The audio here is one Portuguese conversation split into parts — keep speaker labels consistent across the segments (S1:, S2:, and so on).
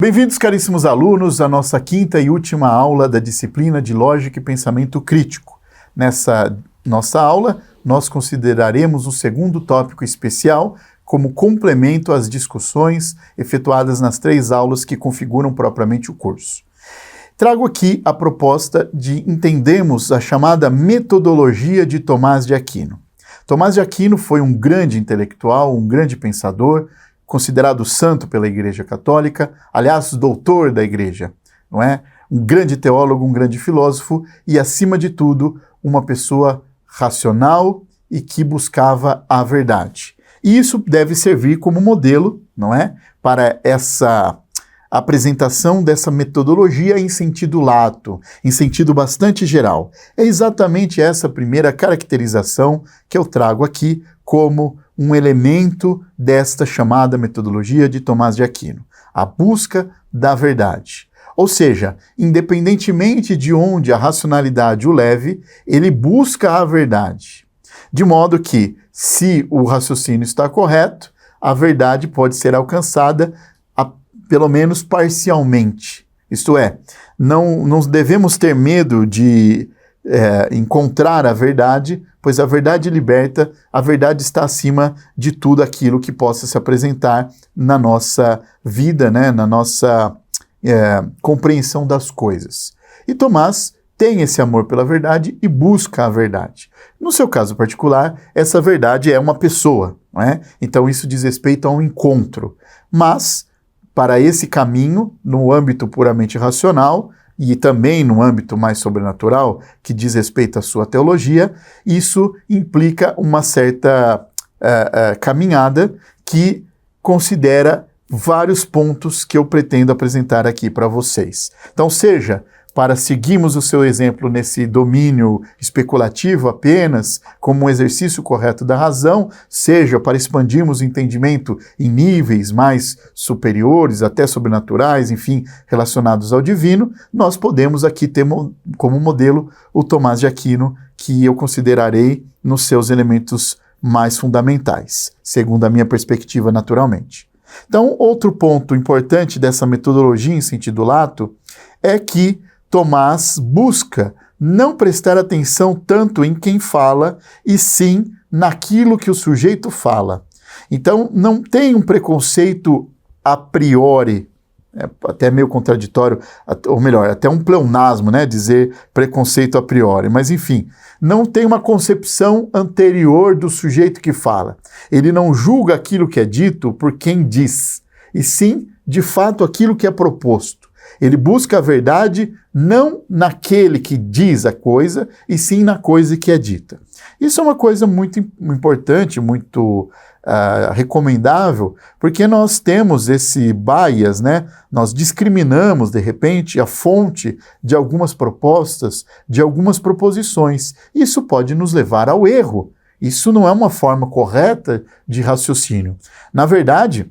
S1: Bem-vindos, caríssimos alunos, à nossa quinta e última aula da disciplina de Lógica e Pensamento Crítico. Nessa nossa aula, nós consideraremos um segundo tópico especial como complemento às discussões efetuadas nas 3 aulas que configuram propriamente o curso. Trago aqui a proposta de entendermos a chamada metodologia de Tomás de Aquino. Tomás de Aquino foi um grande intelectual, um grande pensador, considerado santo pela Igreja Católica, aliás, doutor da Igreja, não é? Um grande teólogo, um grande filósofo e, acima de tudo, uma pessoa racional e que buscava a verdade. E isso deve servir como modelo, não é? Para essa apresentação dessa metodologia em sentido lato, em sentido bastante geral. É exatamente essa primeira caracterização que eu trago aqui como um elemento desta chamada metodologia de Tomás de Aquino, a busca da verdade. Ou seja, independentemente de onde a racionalidade o leve, ele busca a verdade. De modo que, se o raciocínio está correto, a verdade pode ser alcançada pelo menos parcialmente. Isto é, não devemos ter medo de encontrar a verdade, pois a verdade liberta, a verdade está acima de tudo aquilo que possa se apresentar na nossa vida, né, na nossa compreensão das coisas. E Tomás tem esse amor pela verdade e busca a verdade. No seu caso particular, essa verdade é uma pessoa, não é? Então isso diz respeito a um encontro. Mas, para esse caminho, no âmbito puramente racional, e também no âmbito mais sobrenatural, que diz respeito à sua teologia, isso implica uma certa caminhada que considera vários pontos que eu pretendo apresentar aqui para vocês. Então, seja para seguirmos o seu exemplo nesse domínio especulativo apenas, como um exercício correto da razão, seja para expandirmos o entendimento em níveis mais superiores, até sobrenaturais, enfim, relacionados ao divino, nós podemos aqui ter como modelo o Tomás de Aquino, que eu considerarei nos seus elementos mais fundamentais, segundo a minha perspectiva, naturalmente. Então, outro ponto importante dessa metodologia em sentido lato é que Tomás busca não prestar atenção tanto em quem fala, e sim naquilo que o sujeito fala. Então, não tem um preconceito a priori, até meio contraditório, ou melhor, até um pleonasmo, né, dizer preconceito a priori, mas enfim, não tem uma concepção anterior do sujeito que fala. Ele não julga aquilo que é dito por quem diz, e sim, de fato, aquilo que é proposto. Ele busca a verdade não naquele que diz a coisa, e sim na coisa que é dita. Isso é uma coisa muito importante, muito recomendável, porque nós temos esse bias, né? Nós discriminamos, de repente, a fonte de algumas propostas, de algumas proposições. Isso pode nos levar ao erro. Isso não é uma forma correta de raciocínio. Na verdade,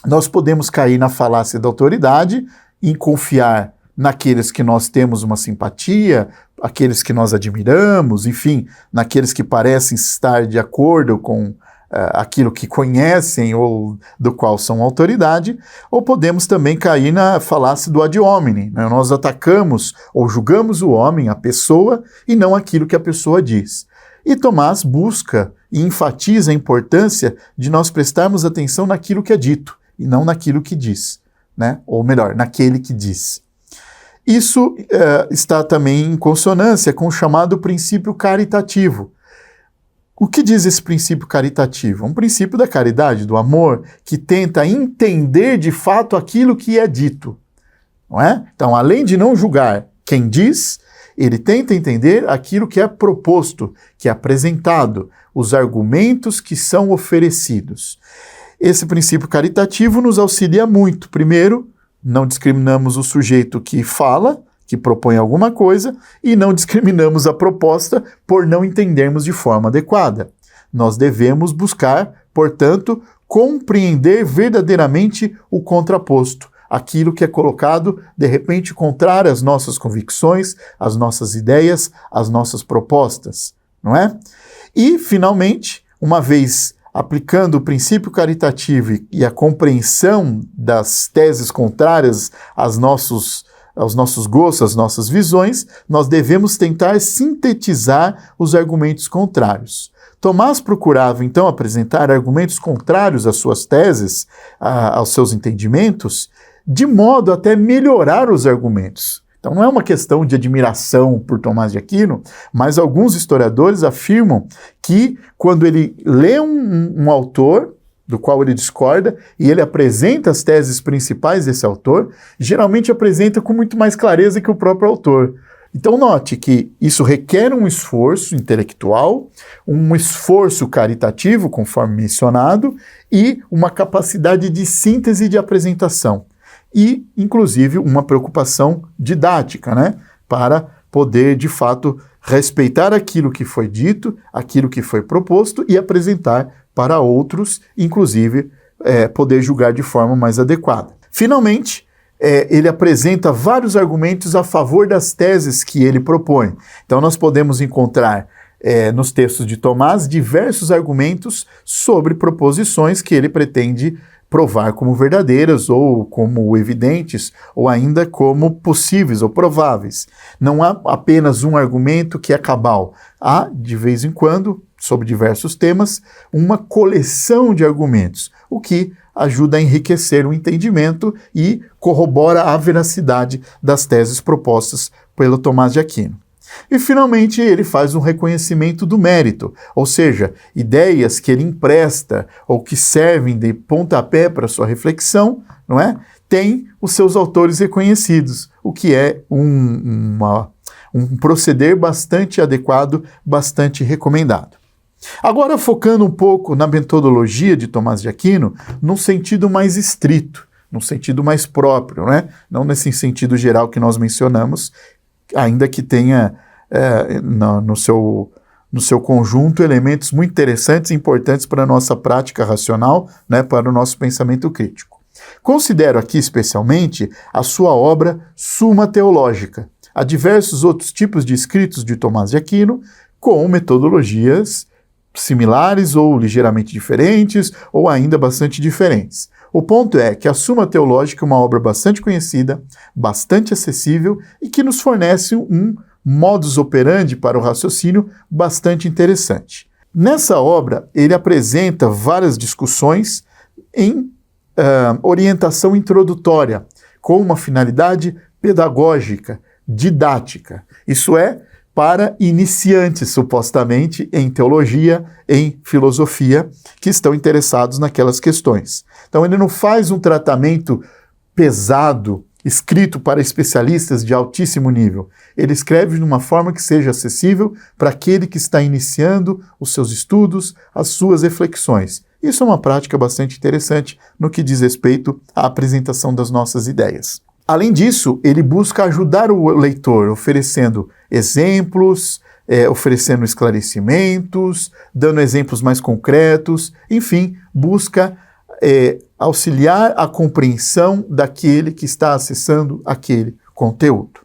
S1: nós podemos cair na falácia da autoridade, em confiar naqueles que nós temos uma simpatia, aqueles que nós admiramos, enfim, naqueles que parecem estar de acordo com aquilo que conhecem ou do qual são autoridade, ou podemos também cair na falácia do ad hominem, né? Nós atacamos ou julgamos o homem, a pessoa, e não aquilo que a pessoa diz. E Tomás busca e enfatiza a importância de nós prestarmos atenção naquilo que é dito, e não naquilo que diz, né? Ou melhor, naquele que diz. Isso está também em consonância com o chamado princípio caritativo. O que diz esse princípio caritativo? Um princípio da caridade, do amor, que tenta entender de fato aquilo que é dito, não é? Então, além de não julgar quem diz, ele tenta entender aquilo que é proposto, que é apresentado, os argumentos que são oferecidos. Esse princípio caritativo nos auxilia muito. Primeiro, não discriminamos o sujeito que fala, que propõe alguma coisa, e não discriminamos a proposta por não entendermos de forma adequada. Nós devemos buscar, portanto, compreender verdadeiramente o contraposto, aquilo que é colocado, de repente, contrário às nossas convicções, às nossas ideias, às nossas propostas, não é? E, finalmente, uma vez aplicando o princípio caritativo e a compreensão das teses contrárias aos nossos gostos, às nossas visões, nós devemos tentar sintetizar os argumentos contrários. Tomás procurava, então, apresentar argumentos contrários às suas teses, aos seus entendimentos, de modo até melhorar os argumentos. Então, não é uma questão de admiração por Tomás de Aquino, mas alguns historiadores afirmam que, quando ele lê um autor, do qual ele discorda, e ele apresenta as teses principais desse autor, geralmente apresenta com muito mais clareza que o próprio autor. Então note que isso requer um esforço intelectual, um esforço caritativo, conforme mencionado, e uma capacidade de síntese de apresentação. E, inclusive, uma preocupação didática, né? Para poder, de fato, respeitar aquilo que foi dito, aquilo que foi proposto e apresentar para outros, inclusive, poder julgar de forma mais adequada. Finalmente, ele apresenta vários argumentos a favor das teses que ele propõe. Então, nós podemos encontrar nos textos de Tomás diversos argumentos sobre proposições que ele pretende provar como verdadeiras ou como evidentes ou ainda como possíveis ou prováveis. Não há apenas um argumento que é cabal. Há, de vez em quando, sobre diversos temas, uma coleção de argumentos, o que ajuda a enriquecer o entendimento e corrobora a veracidade das teses propostas pelo Tomás de Aquino. E, finalmente, ele faz um reconhecimento do mérito, ou seja, ideias que ele empresta ou que servem de pontapé para sua reflexão, não é? Têm os seus autores reconhecidos, o que é um proceder bastante adequado, bastante recomendado. Agora, focando um pouco na metodologia de Tomás de Aquino, num sentido mais estrito, num sentido mais próprio, né? Não nesse sentido geral que nós mencionamos, ainda que tenha no seu conjunto elementos muito interessantes e importantes para a nossa prática racional, né? Para o nosso pensamento crítico. Considero aqui especialmente a sua obra Suma Teológica. Há diversos outros tipos de escritos de Tomás de Aquino com metodologias similares ou ligeiramente diferentes, ou ainda bastante diferentes. O ponto é que a Suma Teológica é uma obra bastante conhecida, bastante acessível e que nos fornece um modus operandi para o raciocínio bastante interessante. Nessa obra, ele apresenta várias discussões em orientação introdutória, com uma finalidade pedagógica, didática. Isso é, para iniciantes, supostamente, em teologia, em filosofia, que estão interessados naquelas questões. Então, ele não faz um tratamento pesado, escrito para especialistas de altíssimo nível. Ele escreve de uma forma que seja acessível para aquele que está iniciando os seus estudos, as suas reflexões. Isso é uma prática bastante interessante no que diz respeito à apresentação das nossas ideias. Além disso, ele busca ajudar o leitor, oferecendo exemplos, oferecendo esclarecimentos, dando exemplos mais concretos, enfim, busca auxiliar a compreensão daquele que está acessando aquele conteúdo.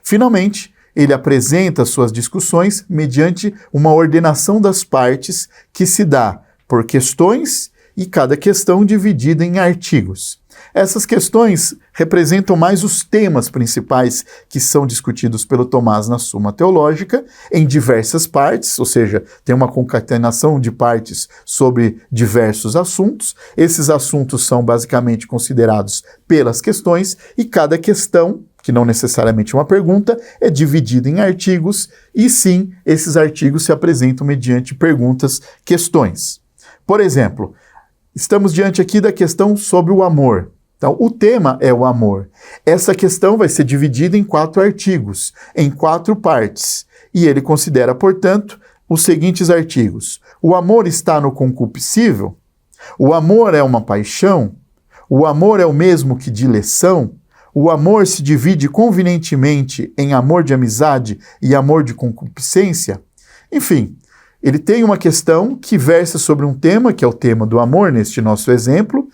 S1: Finalmente, ele apresenta suas discussões mediante uma ordenação das partes que se dá por questões e cada questão dividida em artigos. Essas questões representam mais os temas principais que são discutidos pelo Tomás na Suma Teológica, em diversas partes, ou seja, tem uma concatenação de partes sobre diversos assuntos. Esses assuntos são basicamente considerados pelas questões, e cada questão, que não necessariamente é uma pergunta, é dividida em artigos, e sim, esses artigos se apresentam mediante perguntas-questões. Por exemplo, estamos diante aqui da questão sobre o amor. Então, o tema é o amor. Essa questão vai ser dividida em 4 artigos, em 4 partes. E ele considera, portanto, os seguintes artigos. O amor está no concupiscível? O amor é uma paixão? O amor é o mesmo que dileção? O amor se divide convenientemente em amor de amizade e amor de concupiscência? Enfim, ele tem uma questão que versa sobre um tema, que é o tema do amor, neste nosso exemplo.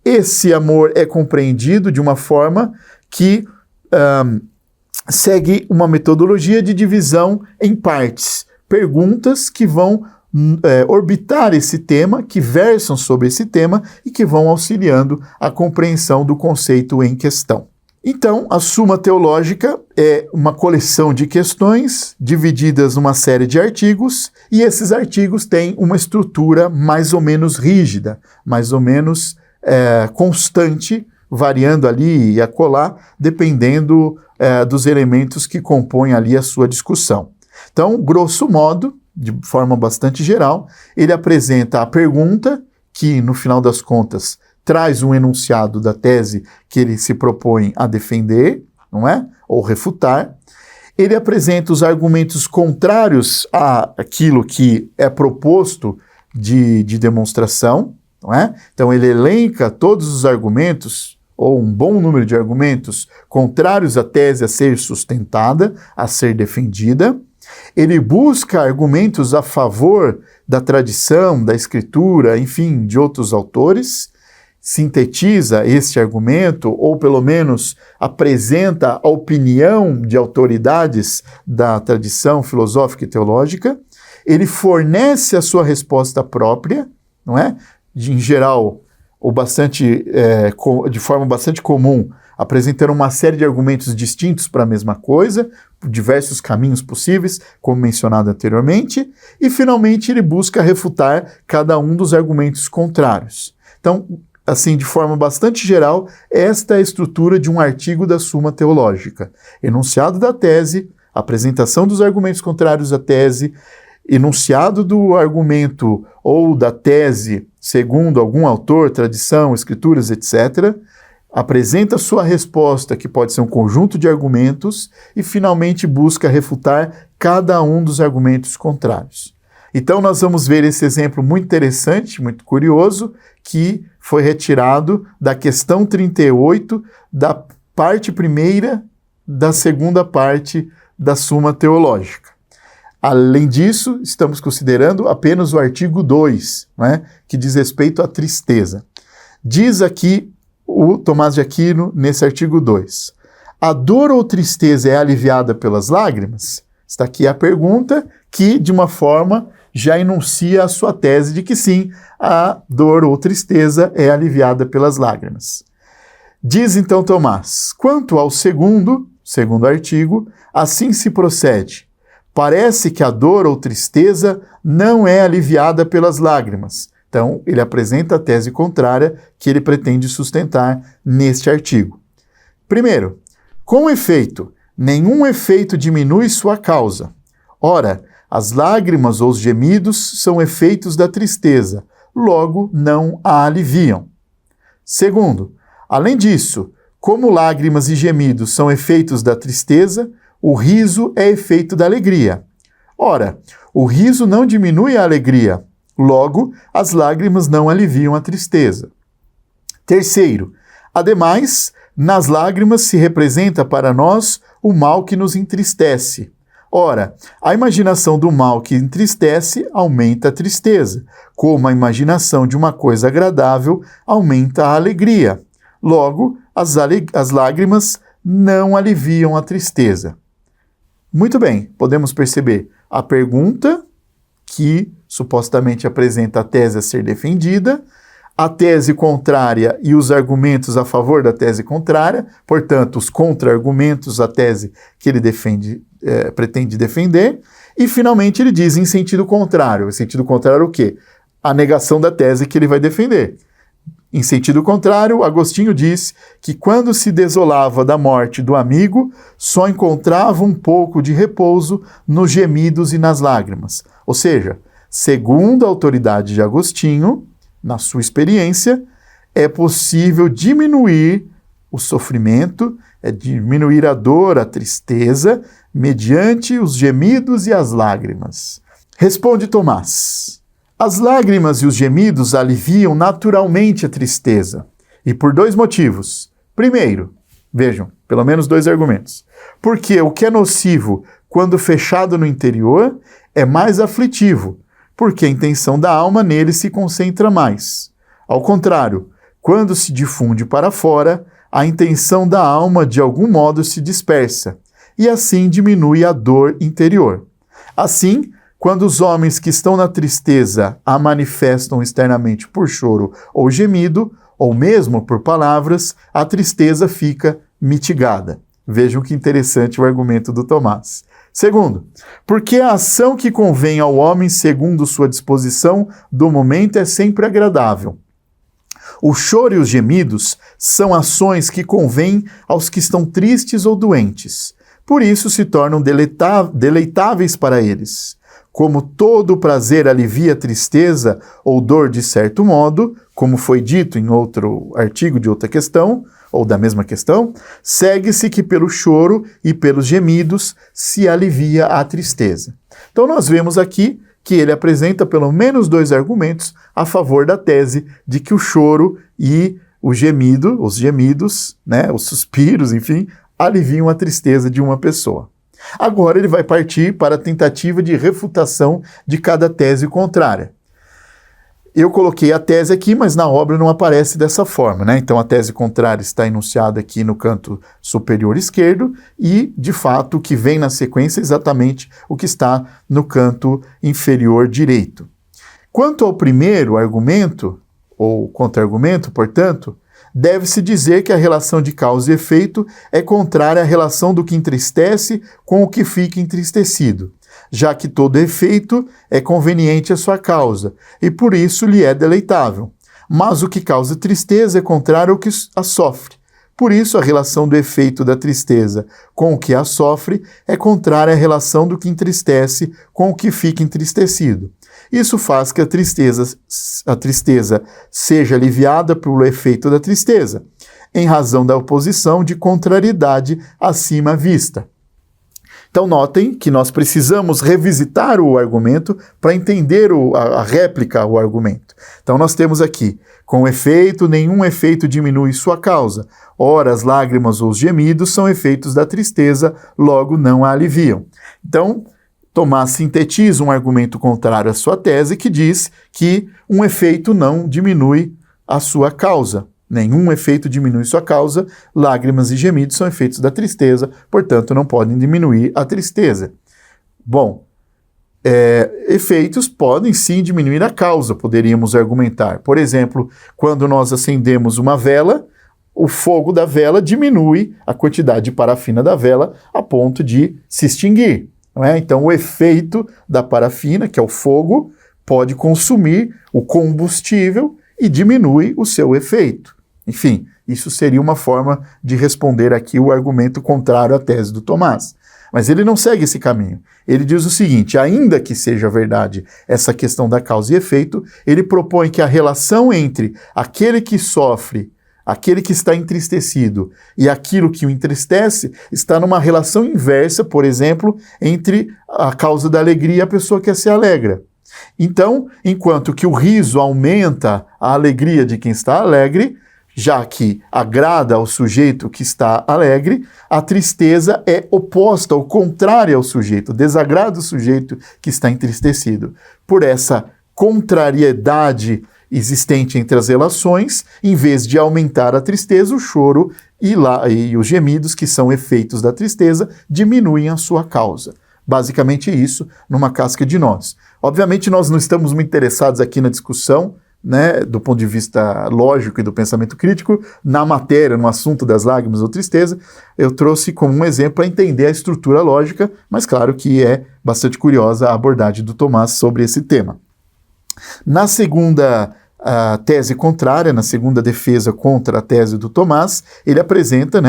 S1: Esse amor é compreendido de uma forma que segue uma metodologia de divisão em partes, perguntas que vão orbitar esse tema, que versam sobre esse tema e que vão auxiliando a compreensão do conceito em questão. Então, a Suma Teológica é uma coleção de questões divididas numa série de artigos, e esses artigos têm uma estrutura mais ou menos rígida, mais ou menos constante, variando ali e acolá, dependendo dos elementos que compõem ali a sua discussão. Então, grosso modo, de forma bastante geral, ele apresenta a pergunta, que no final das contas traz um enunciado da tese que ele se propõe a defender, não é? Ou refutar. Ele apresenta os argumentos contrários àquilo que é proposto de demonstração, não é? Então ele elenca todos os argumentos, ou um bom número de argumentos, contrários à tese a ser sustentada, a ser defendida. Ele busca argumentos a favor da tradição, da escritura, enfim, de outros autores, sintetiza este argumento, ou pelo menos apresenta a opinião de autoridades da tradição filosófica e teológica. Ele fornece a sua resposta própria, não é? Em geral, de forma bastante comum, apresentando uma série de argumentos distintos para a mesma coisa, diversos caminhos possíveis, como mencionado anteriormente, e finalmente ele busca refutar cada um dos argumentos contrários. Então, assim, de forma bastante geral, esta é a estrutura de um artigo da Suma Teológica. Enunciado da tese, apresentação dos argumentos contrários à tese, enunciado do argumento ou da tese segundo algum autor, tradição, escrituras, etc., apresenta sua resposta, que pode ser um conjunto de argumentos, e finalmente busca refutar cada um dos argumentos contrários. Então nós vamos ver esse exemplo muito interessante, muito curioso, que foi retirado da questão 38, da parte primeira da segunda parte da Suma Teológica. Além disso, estamos considerando apenas o artigo 2, né, que diz respeito à tristeza. Diz aqui o Tomás de Aquino, nesse artigo 2, a dor ou tristeza é aliviada pelas lágrimas? Está aqui a pergunta que, de uma forma, já enuncia a sua tese de que sim, a dor ou tristeza é aliviada pelas lágrimas. Diz então Tomás, quanto ao segundo artigo, assim se procede. Parece que a dor ou tristeza não é aliviada pelas lágrimas. Então, ele apresenta a tese contrária que ele pretende sustentar neste artigo. Primeiro, com efeito, nenhum efeito diminui sua causa. Ora, as lágrimas ou os gemidos são efeitos da tristeza, logo não a aliviam. Segundo, além disso, como lágrimas e gemidos são efeitos da tristeza, o riso é efeito da alegria. Ora, o riso não diminui a alegria, logo as lágrimas não aliviam a tristeza. Terceiro, ademais, nas lágrimas se representa para nós o mal que nos entristece. Ora, a imaginação do mal que entristece aumenta a tristeza, como a imaginação de uma coisa agradável aumenta a alegria. Logo, as lágrimas não aliviam a tristeza. Muito bem, podemos perceber a pergunta que supostamente apresenta a tese a ser defendida, a tese contrária e os argumentos a favor da tese contrária, portanto, os contra-argumentos à tese que ele pretende defender, e finalmente ele diz em sentido contrário. Em sentido contrário o quê? A negação da tese que ele vai defender. Em sentido contrário, Agostinho diz que quando se desolava da morte do amigo, só encontrava um pouco de repouso nos gemidos e nas lágrimas. Ou seja, segundo a autoridade de Agostinho, na sua experiência, é possível diminuir o sofrimento, diminuir a dor, a tristeza, mediante os gemidos e as lágrimas. Responde Tomás. As lágrimas e os gemidos aliviam naturalmente a tristeza, e por dois motivos. Primeiro, vejam, pelo menos dois argumentos. Porque o que é nocivo quando fechado no interior é mais aflitivo, porque a intenção da alma nele se concentra mais. Ao contrário, quando se difunde para fora, a intenção da alma de algum modo se dispersa, e assim diminui a dor interior. Assim, Quando os homens que estão na tristeza a manifestam externamente por choro ou gemido, ou mesmo por palavras, a tristeza fica mitigada. Vejam que interessante o argumento do Tomás. Segundo, porque a ação que convém ao homem segundo sua disposição do momento é sempre agradável. O choro e os gemidos são ações que convêm aos que estão tristes ou doentes. Por isso se tornam deleitáveis para eles. Como todo prazer alivia a tristeza ou dor de certo modo, como foi dito em outro artigo de outra questão, ou da mesma questão, segue-se que pelo choro e pelos gemidos se alivia a tristeza. Então nós vemos aqui que ele apresenta pelo menos 2 argumentos a favor da tese de que o choro e o gemido, os gemidos, né, os suspiros, enfim, aliviam a tristeza de uma pessoa. Agora ele vai partir para a tentativa de refutação de cada tese contrária. Eu coloquei a tese aqui, mas na obra não aparece dessa forma, né? Então a tese contrária está enunciada aqui no canto superior esquerdo e, de fato, o que vem na sequência é exatamente o que está no canto inferior direito. Quanto ao primeiro argumento, ou contra-argumento, portanto, deve-se dizer que a relação de causa e efeito é contrária à relação do que entristece com o que fica entristecido, já que todo efeito é conveniente à sua causa, e por isso lhe é deleitável. Mas o que causa tristeza é contrário ao que a sofre. Por isso, a relação do efeito da tristeza com o que a sofre é contrária à relação do que entristece com o que fica entristecido. Isso faz que a tristeza seja aliviada pelo efeito da tristeza, em razão da oposição de contrariedade acima vista. Então notem que nós precisamos revisitar o argumento para entender a réplica ao argumento. Então nós temos aqui, com efeito, nenhum efeito diminui sua causa. Ora, as lágrimas ou os gemidos são efeitos da tristeza, logo não a aliviam. Então, Tomás sintetiza um argumento contrário à sua tese que diz que um efeito não diminui a sua causa. Nenhum efeito diminui sua causa, lágrimas e gemidos são efeitos da tristeza, portanto não podem diminuir a tristeza. Bom, efeitos podem sim diminuir a causa, poderíamos argumentar. Por exemplo, quando nós acendemos uma vela, o fogo da vela diminui a quantidade de parafina da vela a ponto de se extinguir. Não é? Então o efeito da parafina, que é o fogo, pode consumir o combustível e diminui o seu efeito. Enfim, isso seria uma forma de responder aqui o argumento contrário à tese do Tomás. Mas ele não segue esse caminho. Ele diz o seguinte, ainda que seja verdade essa questão da causa e efeito, ele propõe que a relação entre aquele que sofre, aquele que está entristecido e aquilo que o entristece está numa relação inversa, por exemplo, entre a causa da alegria e a pessoa que se alegra. Então, enquanto que o riso aumenta a alegria de quem está alegre, já que agrada ao sujeito que está alegre, a tristeza é oposta ou contrária ao sujeito, desagrada o sujeito que está entristecido. Por essa contrariedade existente entre as relações, em vez de aumentar a tristeza, o choro e os gemidos, que são efeitos da tristeza, diminuem a sua causa. Basicamente isso, numa casca de nós. Obviamente nós não estamos muito interessados aqui na discussão, né, do ponto de vista lógico e do pensamento crítico, na matéria, no assunto das lágrimas ou tristeza. Eu trouxe como um exemplo para entender a estrutura lógica, mas claro que é bastante curiosa a abordagem do Tomás sobre esse tema. Na segunda tese contrária, na segunda defesa contra a tese do Tomás, ele apresenta,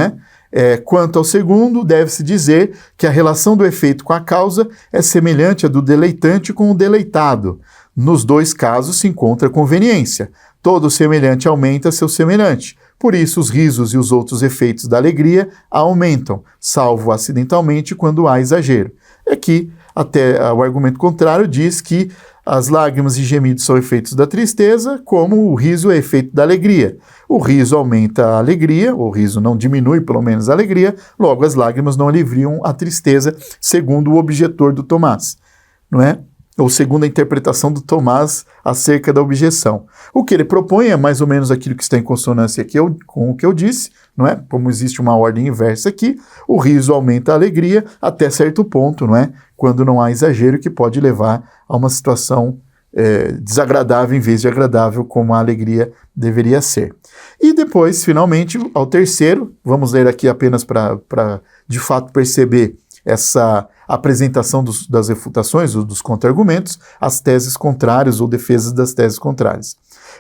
S1: quanto ao segundo, deve-se dizer que a relação do efeito com a causa é semelhante à do deleitante com o deleitado. Nos dois casos se encontra conveniência. Todo semelhante aumenta seu semelhante. Por isso, os risos e os outros efeitos da alegria aumentam, salvo acidentalmente quando há exagero. Aqui, até o argumento contrário diz que as lágrimas e gemidos são efeitos da tristeza, como o riso é efeito da alegria. O riso aumenta a alegria, o riso não diminui, pelo menos, a alegria, logo as lágrimas não aliviam a tristeza, segundo o objetor do Tomás. Não é? ou segundo a interpretação do Tomás acerca da objeção. O que ele propõe é mais ou menos aquilo que está em consonância aqui com o que eu disse, não é? Como existe uma ordem inversa aqui, o riso aumenta a alegria até certo ponto, não é? Quando não há exagero que pode levar a uma situação desagradável em vez de agradável, como a alegria deveria ser. E depois, finalmente, ao terceiro, vamos ler aqui apenas para de fato perceber essa apresentação das refutações, dos contra-argumentos, as teses contrárias ou defesas das teses contrárias.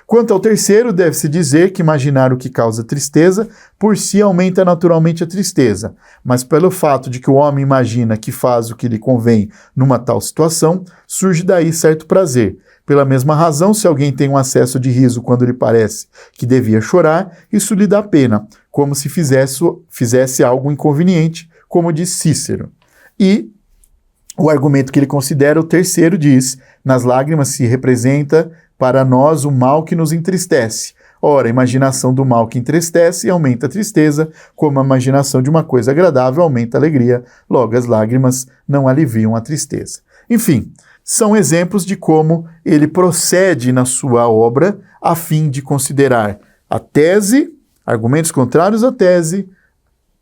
S1: Quanto ao terceiro, deve-se dizer que imaginar o que causa tristeza, por si aumenta naturalmente a tristeza, mas pelo fato de que o homem imagina que faz o que lhe convém numa tal situação, surge daí certo prazer. Pela mesma razão, se alguém tem um acesso de riso quando lhe parece que devia chorar, isso lhe dá pena, como se fizesse algo inconveniente, como diz Cícero. E o argumento que ele considera, o terceiro, diz: nas lágrimas se representa para nós o mal que nos entristece. Ora, a imaginação do mal que entristece aumenta a tristeza, como a imaginação de uma coisa agradável aumenta a alegria, logo as lágrimas não aliviam a tristeza. Enfim, são exemplos de como ele procede na sua obra a fim de considerar a tese, argumentos contrários à tese,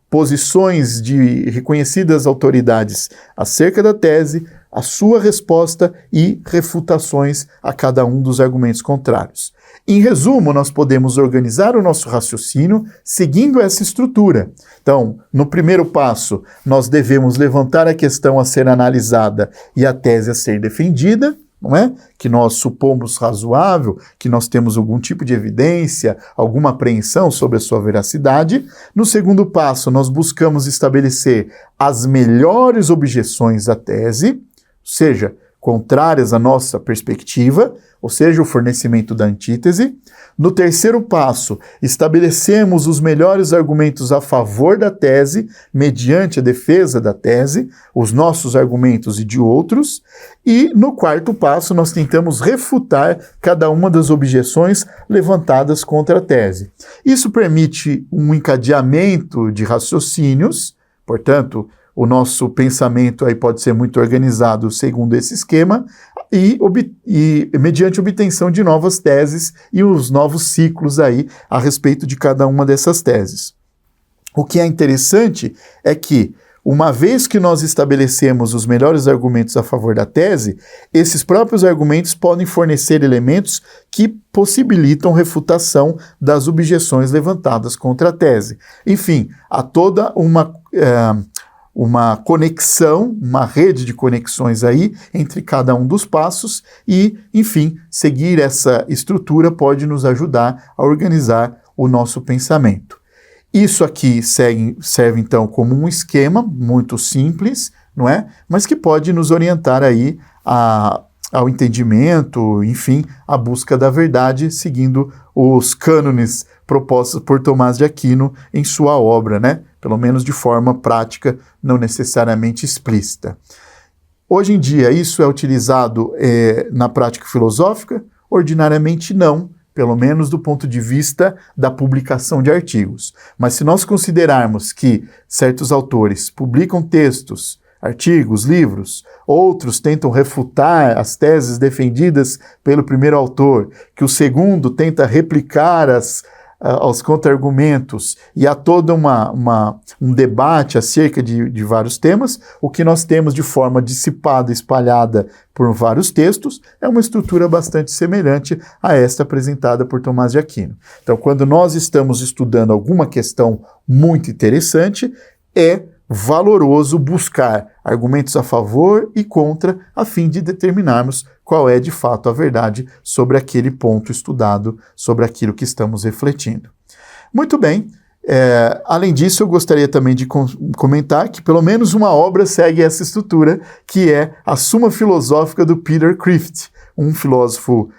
S1: posições de reconhecidas autoridades acerca da tese, a sua resposta e refutações a cada um dos argumentos contrários. Em resumo, nós podemos organizar o nosso raciocínio seguindo essa estrutura. Então, no primeiro passo, nós devemos levantar a questão a ser analisada e a tese a ser defendida, não é? Que nós supomos razoável, que nós temos algum tipo de evidência, alguma apreensão sobre a sua veracidade. No segundo passo, nós buscamos estabelecer as melhores objeções à tese, seja, contrárias à nossa perspectiva, ou seja, o fornecimento da antítese. No terceiro passo, estabelecemos os melhores argumentos a favor da tese, mediante a defesa da tese, os nossos argumentos e de outros. E no quarto passo, nós tentamos refutar cada uma das objeções levantadas contra a tese. Isso permite um encadeamento de raciocínios, portanto, o nosso pensamento aí pode ser muito organizado segundo esse esquema e mediante obtenção de novas teses e os novos ciclos aí a respeito de cada uma dessas teses. O que é interessante é que, uma vez que nós estabelecemos os melhores argumentos a favor da tese, esses próprios argumentos podem fornecer elementos que possibilitam refutação das objeções levantadas contra a tese. Enfim, há toda uma conexão, uma rede de conexões aí entre cada um dos passos e, enfim, seguir essa estrutura pode nos ajudar a organizar o nosso pensamento. Isso aqui serve então como um esquema muito simples, não é? Mas que pode nos orientar aí ao entendimento, enfim, à busca da verdade, seguindo os cânones propostos por Tomás de Aquino em sua obra, né? Pelo menos de forma prática, não necessariamente explícita. Hoje em dia, isso é utilizado na prática filosófica? Ordinariamente não, pelo menos do ponto de vista da publicação de artigos. Mas se nós considerarmos que certos autores publicam textos, artigos, livros, outros tentam refutar as teses defendidas pelo primeiro autor, que o segundo tenta replicar aos contra-argumentos, e há todo um debate acerca de vários temas, o que nós temos de forma dissipada, espalhada por vários textos, é uma estrutura bastante semelhante a esta apresentada por Tomás de Aquino. Então, quando nós estamos estudando alguma questão muito interessante, é valoroso buscar argumentos a favor e contra, a fim de determinarmos qual é de fato a verdade sobre aquele ponto estudado, sobre aquilo que estamos refletindo. Muito bem, além disso eu gostaria também de comentar que pelo menos uma obra segue essa estrutura, que é a Suma Filosófica do Peter Kreeft, um filósofo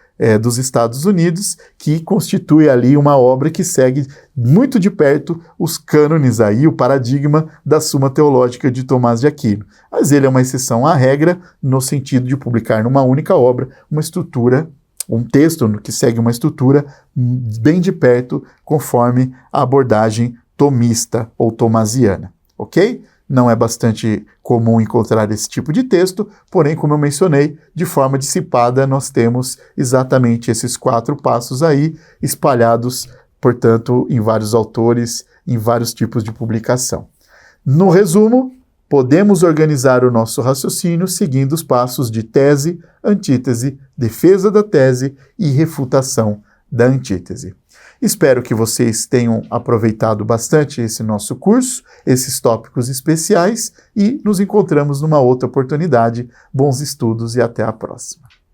S1: dos Estados Unidos, que constitui ali uma obra que segue muito de perto os cânones aí, o paradigma da Suma Teológica de Tomás de Aquino. Mas ele é uma exceção à regra, no sentido de publicar numa única obra uma estrutura, um texto que segue uma estrutura bem de perto, conforme a abordagem tomista ou tomasiana. Ok? Não é bastante comum encontrar esse tipo de texto, porém, como eu mencionei, de forma dissipada, nós temos exatamente esses 4 passos aí, espalhados, portanto, em vários autores, em vários tipos de publicação. No resumo, podemos organizar o nosso raciocínio seguindo os passos de tese, antítese, defesa da tese e refutação da antítese. Espero que vocês tenham aproveitado bastante esse nosso curso, esses tópicos especiais, e nos encontramos numa outra oportunidade. Bons estudos e até a próxima.